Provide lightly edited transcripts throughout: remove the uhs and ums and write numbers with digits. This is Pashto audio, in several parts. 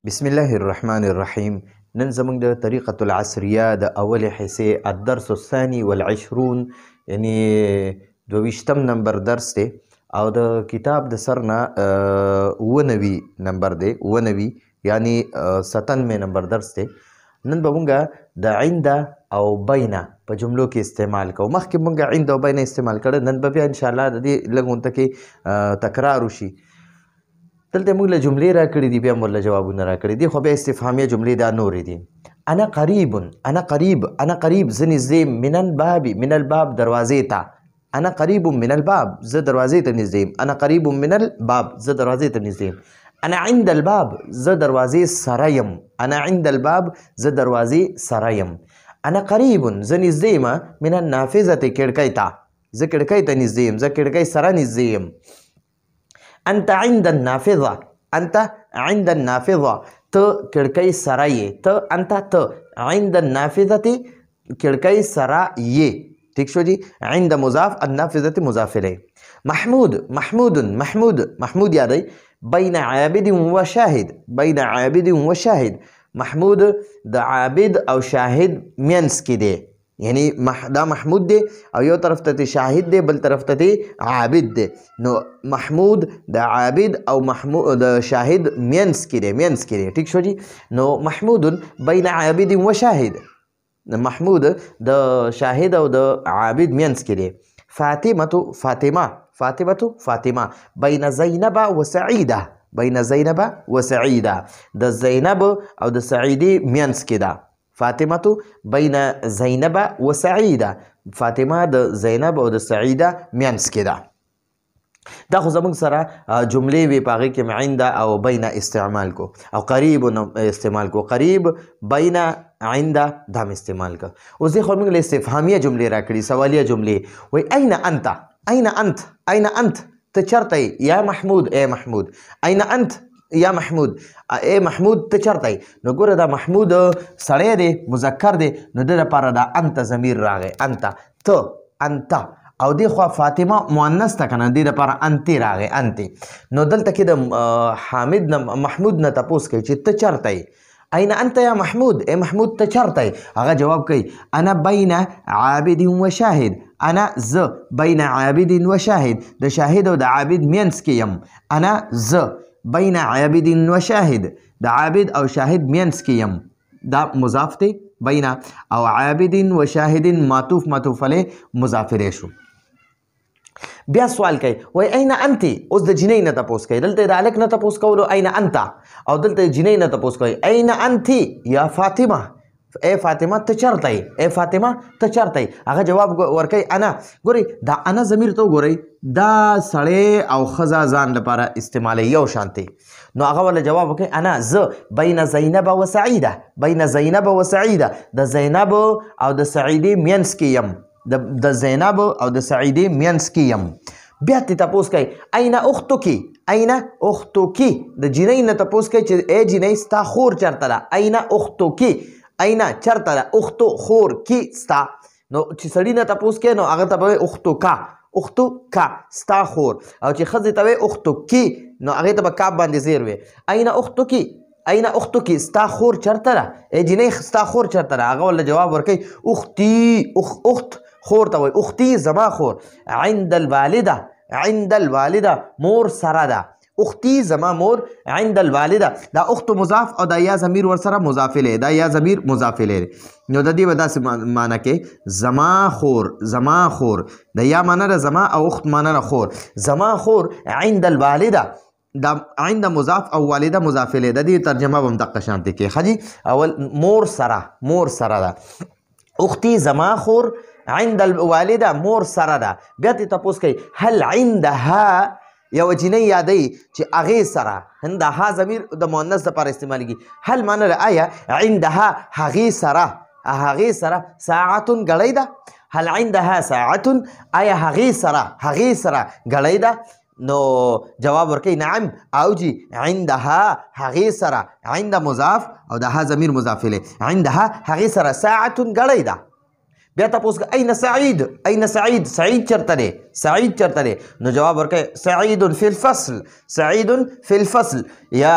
بسم الله الرحمن الرحیم. نن زموږ د طریقة العصریه د اولې حصې الدرس الثاني والعشرون یعنی 22 نمبر درس دی او د کتاب د سر نه 99 نمبر دی 99 یعنی 97 نمبر درس دی. نن به مونږ د عند او بین په جملو کې استعمال کوو. مخکې مونږ عند او بین استعمال کړی، نن به بیا انشاءالله د دې لږ غونته کې تکرار وشي. دلته موږ له جملې راکړي دي، بیا موږ له جوابونه راکړي دي، خو بیا استفهامیه جملې دا نورې دي. انا قریب، انا قریب، انا قریب زه نږدې، من الباب، من الباب دروازې ته. انا قریب من الباب زه دروازې ته نږدې یم. انا قریب من الباب زه دروازې ته نږدې یم. انا عند الباب زه دروازې سره یم. انا عند الباب زه دروازې سره یم. انا قریب زه نږدې یم من النافذة کړکۍ ته، زه کړکۍ ته نږدې یم، زه کړکۍ سره نږدې یم. انت عند النافذة، انت عند النافذة ته کړکۍ سره یې، ته انت ته عند النافذة کړکۍ سره یې. ٹھیک شو جی. عند مضاف، النافذة مضاف الیه. محمود، محمود، محمود، محمود یادی. بین عابد و شاهد، بین عابد و شاهد. محمود د عابد او شاهد مینس کې دی، یعنی دا محمود دی او یو طرف ته شاهد دی، بل طرف ته عابد دی. نو محمود د عابد او محمود د شاهد مینس کې دی، مینس کې دی. ٹھیک شو جی. نو محمود بین عابد و شاهد، محمود د شاهد او د عابد مینس کې دی. فاطمه، فاطمه، فاطمه، فاطمه. بین زینب و سعیده، بین زینب و سعیده د زینب او د سعیدی مینس کې ده. فاطمه بین زینب و سعیده، فاطمه د زینب او د سعیده مینس کې ده. دا خو زموږ سره جملې وي، په هغې کې عند او بین استعمال کو او قریب استعمال کو. قریب، بین، عند دا هم استعمال کو. اوس دې خو موږ له استفهامیه جملې راکړي، سوالیه جملې. وایي این انت، این انت، این انت ته چېرته یې یا محمود، ای محمود. این انت یا محمود، ای محمود ته چېرته یې. نو ګوره دا محمود سړی دی، مذکر دی، نو د لپاره دا انت ضمیر راغی. انت، ته، انت. او دې خوا فاطمه مؤنث ته که نه، دې لپاره انتې راغی، انتې. نو دلته کې د حامد نه محمود نه تپوس کوي چې ته چېرته یې. این انت یا محمود، ای محمود ته چېرته یې. هغه جواب کوي انا بین عابد و شاهد، انا زه بین عابد و شاهد د شاهد او د عابد مینس کې یم. انا زه بین عابد و شاهد د عابد او شاهد مینس کې یم. دا مضاف دی بین، او عابد و شاهد معطوف معطوف علیه مضاف الیه شو. بیا سوال کوي وای این انت. اوس د جنۍ نه تپوس کوي، دلته د هلک نه تپوس کولو این انت، او دلته د جنۍ نه تپوس کوي این انت یا فاطمه، ای فاطمه ته چېرته یې، ای فاطمه ته چېرته یې. هغه جواب ورکوي انا. ګورئ دا انا ضمیر ته وګورئ، دا سړی او ښځه ځان لپاره استعمالوي یو شانتې. نو هغه ولا جواب وکړي انا زه بین زینب و سعیده، بین زینب و سعیده د زینب او د سعیدې مینس کې یم، د زینب او د سعیدې مینس کې یم. بیا ترې تپوس کوي این اختکی، این اختکی د جنۍ نه تپوس کوي چې ای جنۍ ستا خور چېرته ده. این اختکی، این چېرته ده، اختو خور کی ستا. نو چې سړي نه تپوس کوي نو هغه ته به وایي اختو کا، اختو کا ستا خور. او چې ښځې ته وایي اختو کی نو هغې ته به کاپ باندې زیر وي. این اختو کی، این اختو کی ستا خور چېرته ده، ای جنۍ ستا خور چېرته ده. هغه ورله جواب ورکوي اختي، اخت خور ته وایي اختي زما خور. عند الوالده، عند الوالده مور سره ده، اختی زما مور. عند الوالده دا اخت مضاف او دا یا ضمیر ورسره مضاف الیه، دا یا ضمیر مضاف الیه. نو د دې به داسې معنی کې زما خور، زما خور د یا معنی ده زما او اخت معنی ده خور. زما خور عند الوالده، دا عند مضاف او والده مضاف الیه. د دې ترجمه به هم دقه شانتې کې ښه جي. اول مور سره، مور سره ده. اختی زما خور عند الوالده مور سره ده. بیا ترې تپوس کوي هل عندها، یو جنۍ یادوي چې هغې سره، عندها ضمیر د مؤنث دپاره استعمالېږي. هل معنی ده آیا، عندها هغې سره، هغې سره ساعتون ګړۍ ده. هل عندها ساعتون آیا هغې سره، هغې سره ګړۍ ده. نو جواب ورکوي نعم او جی عندها هغې سره، عند مضاف او د ها ضمیر مضاف الیه. عندها هغې سره ساعتون ګړۍ ده. بیا تاسو اين سعيد، اين سعيد، سعيد چرته دی، سعيد چرته دی. نو جواب ورکړئ سعيد في الفصل، سعيد في الفصل. یا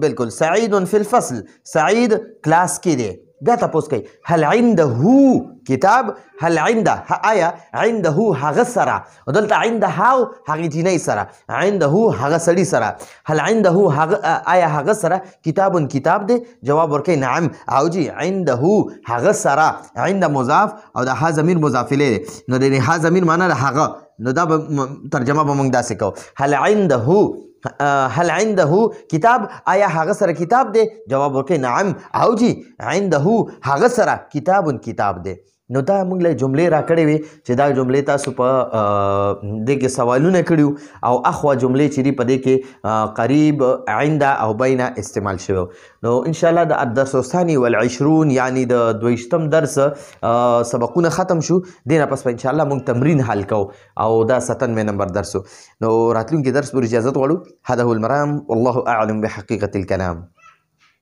بالکل سعید فی الفصل سعید کلاس کې دی بیا تاسو کوي هل عنده کتاب هل عنده آیا عنده هغه سره دلته عنده هغه جنۍ سره عنده هغه سړي سره هل عنده هغه آیا هغه سره کتاب دی جواب ورکوي نعم او جی عنده هغه سره عند مضاف او د ها ضمیر مضاف الیه دی نو د ها ضمیر معنی د هغه نو دا ترجمه به موږ داسې کوو هل عنده کتاب آیا هغه سره کتاب دی جواب ورکوي نعم او جی عنده هغه سره کتاب دی نو دا موږ له جملې راکړې وي چې دا جملې تاسو په دې کې سوالونه کړي او اخوا جملې چې دي په دې کې قریب عند او بین استعمال شوی نو انشاءالله د الدرس الثاني والعشرون یعنی د 22م درس سبقونه ختم شو دینه پس په انشاءالله موږ تمرین حل کوو او دا 97 نمبر درس نو راتلونکي درس پر اجازه غواړو هذا هو المرام والله اعلم بحقيقة الكلام